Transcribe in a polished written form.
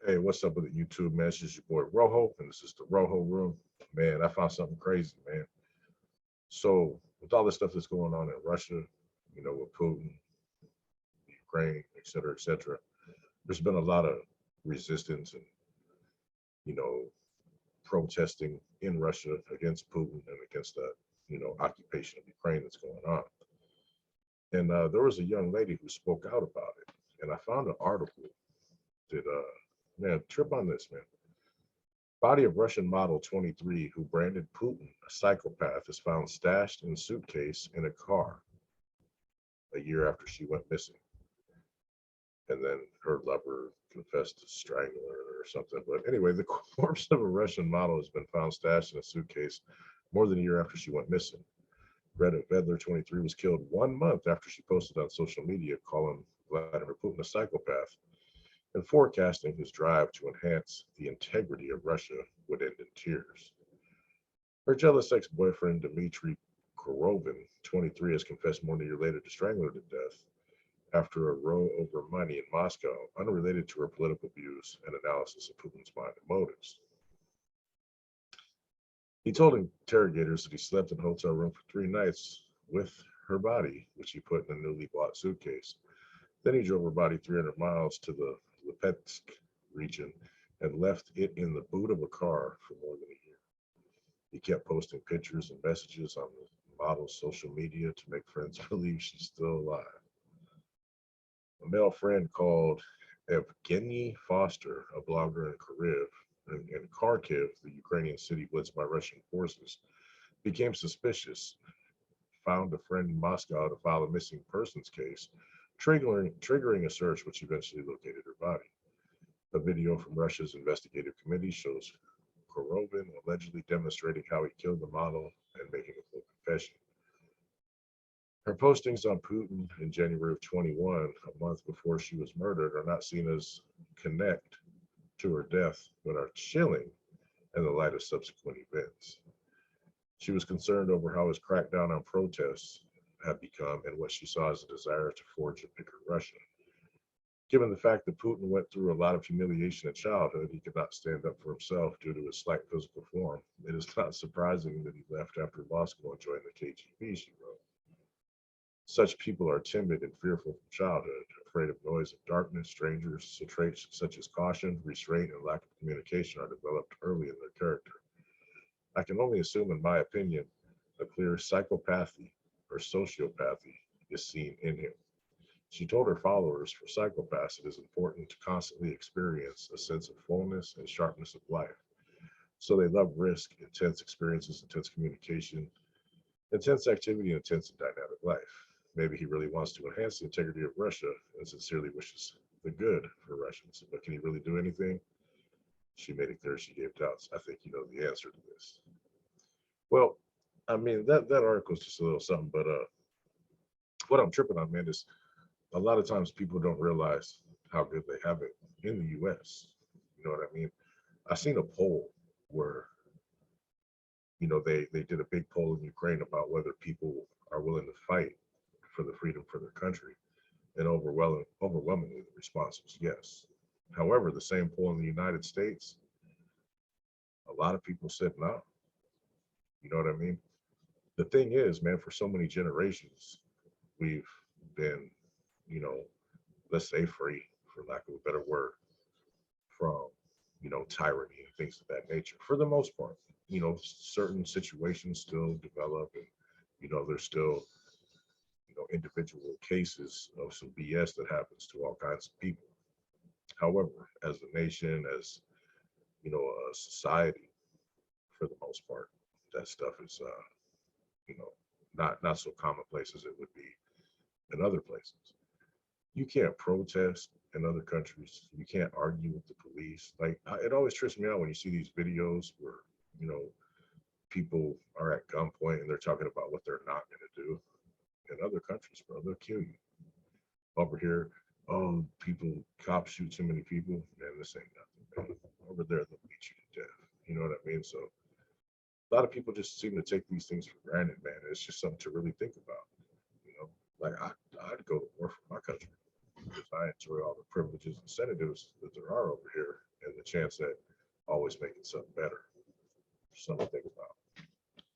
Hey, what's up with the YouTube, man? It's just your boy Rojo, and this is the Rojo Room. Man, I found something crazy, man. So, with all this stuff that's going on in Russia, with Putin, Ukraine, et cetera, there's been a lot of resistance and, you know, protesting in Russia against Putin and against the, occupation of Ukraine that's going on. And there was a young lady who spoke out about it. And I found an article that, man, trip on this, man. Body of Russian model 23 who branded Putin a psychopath is found stashed in suitcase in a car a year after she went missing. And then her lover confessed to strangling her or something. But anyway, the corpse of a Russian model has been found stashed in a suitcase more than a year after she went missing. Greta Vedler, 23, was killed 1 month after she posted on social media calling Vladimir Putin a psychopath and forecasting his drive to enhance the integrity of Russia would end in tears. Her jealous ex-boyfriend, Dmitry Korovin, 23, has confessed more than a year later to strangling her to death after a row over money in Moscow, unrelated to her political views and analysis of Putin's mind and motives. He told interrogators that he slept in a hotel room for 3 nights with her body, which he put in a newly bought suitcase. Then he drove her body 300 miles to the Lipetsk region and left it in the boot of a car for more than a year. He kept posting pictures and messages on the model's social media to make friends believe she's still alive. A male friend called Evgeny Foster, a blogger in Kharkiv, the Ukrainian city blitzed by Russian forces, became suspicious, found a friend in Moscow to file a missing persons case, triggering a search which eventually located her body. A video from Russia's investigative committee shows Korovin allegedly demonstrating how he killed the model and making a full confession. Her postings on Putin in January of 21, a month before she was murdered, are not seen as connect to her death, but are chilling in the light of subsequent events. She was concerned over how his crackdown on protests had become and what she saw as a desire to forge a bigger Russia. Given the fact that Putin went through a lot of humiliation in childhood, he could not stand up for himself due to his slight physical form. It is not surprising that he left after law school and joined the KGB, she wrote. Such people are timid and fearful from childhood, afraid of noise and darkness, strangers, so traits such as caution, restraint, and lack of communication are developed early in their character. I can only assume, in my opinion, a clear psychopathy or sociopathy is seen in him. She told her followers for psychopaths it is important to constantly experience a sense of fullness and sharpness of life. So they love risk, intense experiences, intense communication, intense activity, and intense and dynamic life. Maybe he really wants to enhance the integrity of Russia and sincerely wishes the good for Russians. But can he really do anything? She made it clear she gave doubts. I think you know the answer to this. Well, I mean that article is just a little something, but what I'm tripping on, man, is a lot of times people don't realize how good they have it in the U.S. You know what I mean? I seen a poll where they did a big poll in Ukraine about whether people are willing to fight for the freedom for their country, and overwhelmingly the response was yes. However, the same poll in the United States, a lot of people said no. You know what I mean? The thing is, man, for so many generations, we've been, you know, let's say free, for lack of a better word, from, tyranny and things of that nature. For the most part, certain situations still develop and, there's still, individual cases of some BS that happens to all kinds of people. However, as a nation, as, a society, for the most part, that stuff is, you know, not so commonplace as it would be in other places. You can't protest in other countries. You can't argue with the police. Like it always trips me out when you see these videos where you know people are at gunpoint and they're talking about what they're not going to do. In other countries, bro, they'll kill you. Over here, oh, cops shoot too many people. Man, this ain't nothing. Man. Over there, they'll beat you to death. You know what I mean? So a lot of people just seem to take these things for granted, man. It's just something to really think about. You know, like I'd go to war for my country because I enjoy all the privileges and incentives that there are over here. and the chance at always making something better. Something to think about.